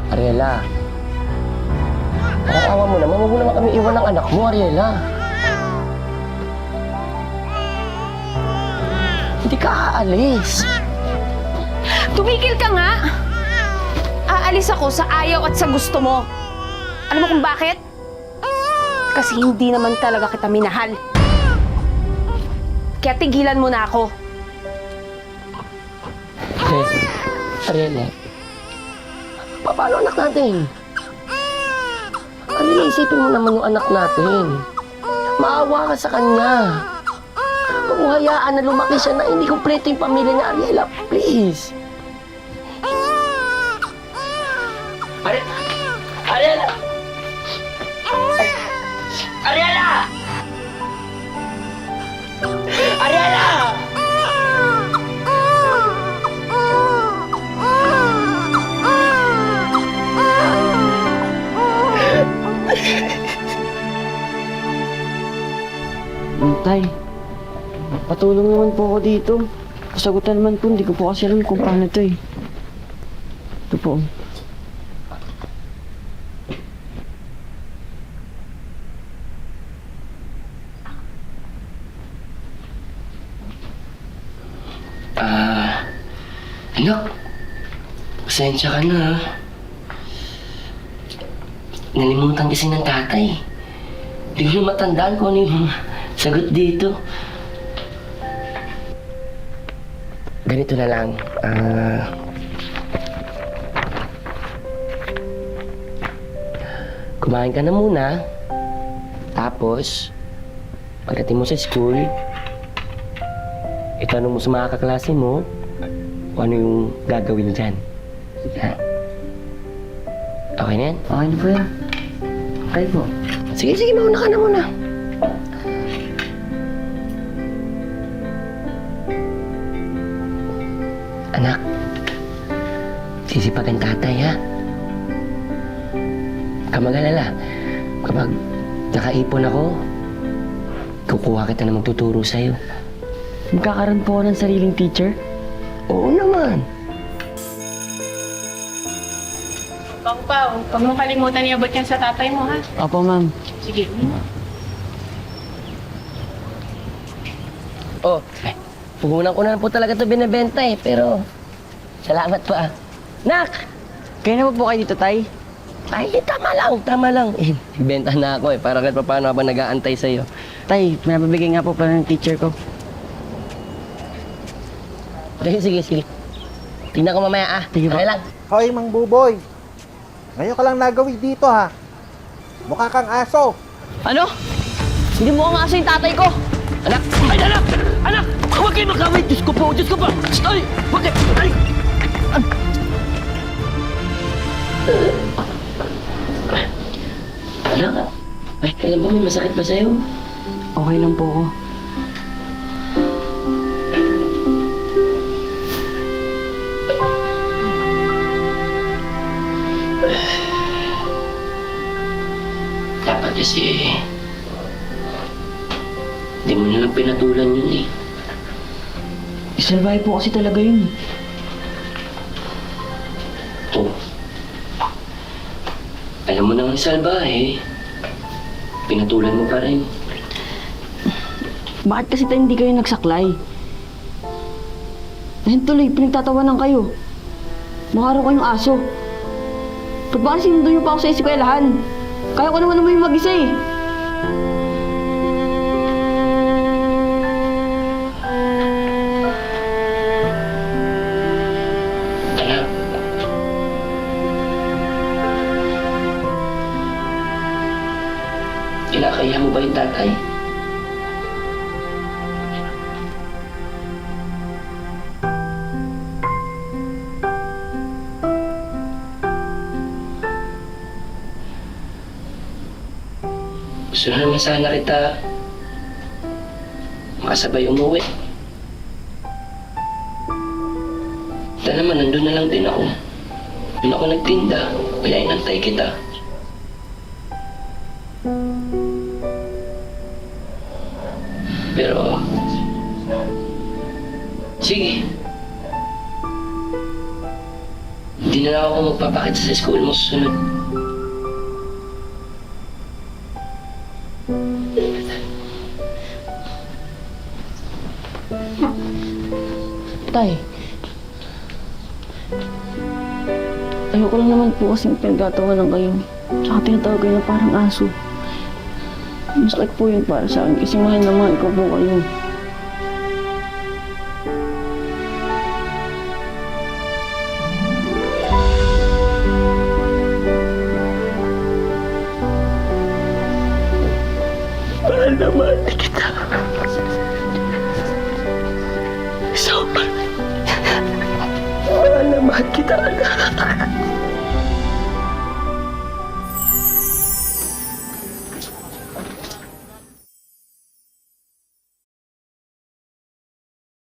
Ariela. Parang awa mo naman. Huwag mo naman kami iwan ng anak mo, Ariela. Hindi ka aalis. Tumigil ka nga! Aalis ako sa ayaw at sa gusto mo. Alam mo kung bakit? Kasi hindi naman talaga kita minahal. Kaya tigilan mo na ako. Ariela. Paano anak natin? Ariela, isipin mo naman yung anak natin. Maawa ka sa kanya. Huwag mo hayaan na lumaki siya na hindi kumpleto yung pamilya niya, Ariela. Please. Ariela! Ariela! Ariela! Tay, patulong naman po ako dito. Kasagutan naman po, hindi ko po kasi alam kung paano to eh. Ito po. Anak, pasensya ka na. Nalimutan kasi ng tatay. Hindi ko na matandaan kung ano yung sagot dito. Ganito na lang. Kumain ka na muna. Tapos, pagdating mo sa school, itanong mo sa mga kaklase mo kung ano yung gagawin dyan. Ha? Okay na yan? Okay na po yan. Okay po. Sige, sige, mauna ka na muna. Anak, sisipag ang tatay, ha? Huwag ka mag-alala. Kapag nakaipon ako, kukuha kita na magtuturo sa'yo. Magkakaroon po ako ng sariling teacher? Oo naman. Pao, huwag mong kalimutan iabot yan sa tatay mo, ha? Opo, ma'am. Sige. Oh, puhunan ko na po talaga ito binibenta eh, pero salamat pa. Nak! Kaya na po kayo dito, Tay? Ay, tama lang, tama lang. Eh, benta na ako eh, para kahit paano habang nag-aantay sa'yo. Tay, pinapabigay nga po pala ng teacher ko. Sige, sige, sige. Tingnan ko mamaya ah. Sige po. Okay lang. Hoy, Mang Buboy! Ngayon ka lang nagawi dito, ha? Mukha kang aso. Ano? Hindi mo ang aso yung tatay ko! Anak! Ay, anak! Anak! Huwag kayo magkawit! Diyos ko po! Diyos ko po! Ay! Huwag kayo! Ay! Anak! Ay, kailan ba may masakit ba sa'yo? Okay lang po ako. Dapat kasi hindi mo nalang pinatulan yun eh. Isalbahe po kasi talaga yun. Oh. Alam mo nang salbahe, pinatulan mo pa rin. Bakit kasi tayo hindi kayo nagsaklay? Ayun tuloy, pinagtatawanan kayo. Mukha raw kayong aso. Ba't ba kasi sinundo niyo pa ako sa eskwelahan? Kaya ko naman yung mag-isa eh. Anak. Kinakaya mo ba yung tatay? Gusto na naman sana kita makasabay umuwi. Ito naman, nandun na lang din ako. Doon ako nagtinda, kaya inantay kita. Pero, sige. Hindi Hindi na lang ako magpapakita sa school mo susunod. Tay. Ayoko lang naman po kasing pinagtatawanan kayo. Tsaka tinatawag kayo na parang aso. Masakit po yun para sa akin kasi mahal na mahal ko po kayo. Mahal na mahal kita. Sobra. Mahal na mahal kita, anak.